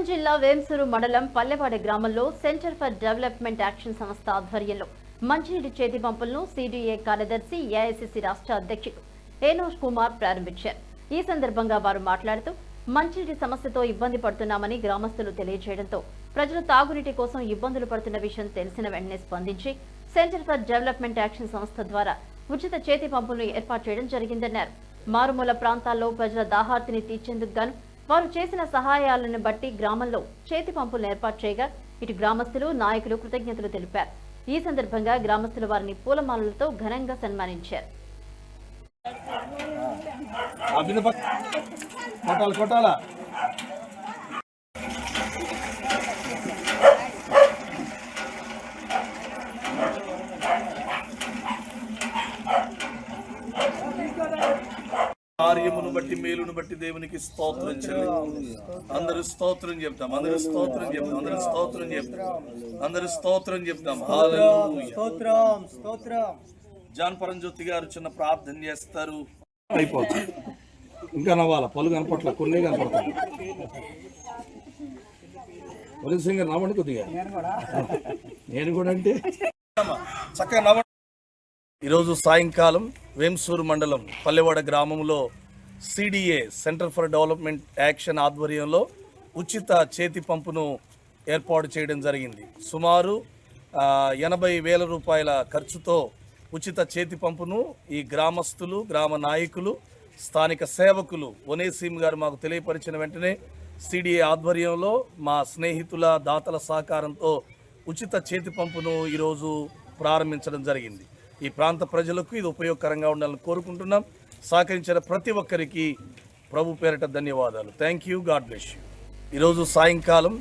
ఖమ్మం జిల్లా వేంసూరు మండలం పల్లెవాడ గ్రామంలో సెంటర్ ఫర్ డెవలప్మెంట్ యాక్షన్ సంస్థ ఆధ్వర్యంలో మంచినీటి చేతి పంపులను సిడిఏ కార్యదర్శి ఏఐసిసి రాష్ట్ర అధ్యక్షుడు ఏనోష్ కుమార్ ప్రారంభించారు. ఈ సందర్భంగా వారు మాట్లాడుతూ మంచినీటి సమస్యతో ఇబ్బంది పడుతున్నామని గ్రామస్తులు తెలియజేయడంతో ప్రజలు తాగునీటి కోసం ఇబ్బందులు పడుతున్న విషయం తెలిసిన వెంటనే స్పందించి సెంటర్ ఫర్ డెవలప్మెంట్ యాక్షన్ సంస్థ ద్వారా ఉచిత చేతి పంపులను ఏర్పాటు చేయడం జరిగిందన్నారు. మారుమూల ప్రాంతాల్లో ప్రజల దాహార్తిని తీర్చేందుకు గాను వారు చేసిన సహాయాలను బట్టి గ్రామంలో చేతి పంపులను ఏర్పాటు చేయగా ఇటు గ్రామస్తులు నాయకులు కృతజ్ఞతలు తెలిపారు. ఈ సందర్భంగా గ్రామస్తులు వారిని పూలమాలలతో ఘనంగా సన్మానించారు. కార్యమును బట్టి మేలును బట్టి దేవునికి స్తోత్రం చెల్లిద్దాం. అందరూ స్తోత్రం చెప్తాం, అందరూ స్తోత్రం చెప్తాం, అందరూ స్తోత్రం చెప్తాం, అందరూ స్తోత్రం చెప్తాం. జాన్ పరంజ్యోతి గారు చిన్న ప్రార్థన చేస్తారు. అయిపోతుంది ఇంకా నవ్వాల పలు కనపట్ల కొన్ని కనపడతాయి. పోలీస్ సింగర్ నవ్వండి కొద్దిగా, నేను కూడా అంటే చక్కగా నవ్వండి. ఈరోజు సాయంకాలం వేంసూరు మండలం పల్లెవాడ గ్రామంలో CDA centre for development action ఆధ్వర్యంలో ఉచిత చేతి పంపును ఏర్పాటు చేయడం జరిగింది. సుమారు 80,000 రూపాయల ఖర్చుతో ఉచిత చేతి పంపును ఈ గ్రామస్తులు, గ్రామ నాయకులు, స్థానిక సేవకులు ఒనేసీమ్ గారు మాకు తెలియపరిచిన వెంటనే సిడిఏ ఆధ్వర్యంలో మా స్నేహితుల దాతల సహకారంతో ఉచిత చేతి పంపును ఈరోజు ప్రారంభించడం జరిగింది. ఈ ప్రాంత ప్రజలకు ఇది ఉపయోగకరంగా ఉండాలని కోరుకుంటున్నాం. సహకరించిన ప్రతి ఒక్కరికి ప్రభు పేరిట ధన్యవాదాలు. Thank you. God bless you. ఈరోజు సాయంకాలం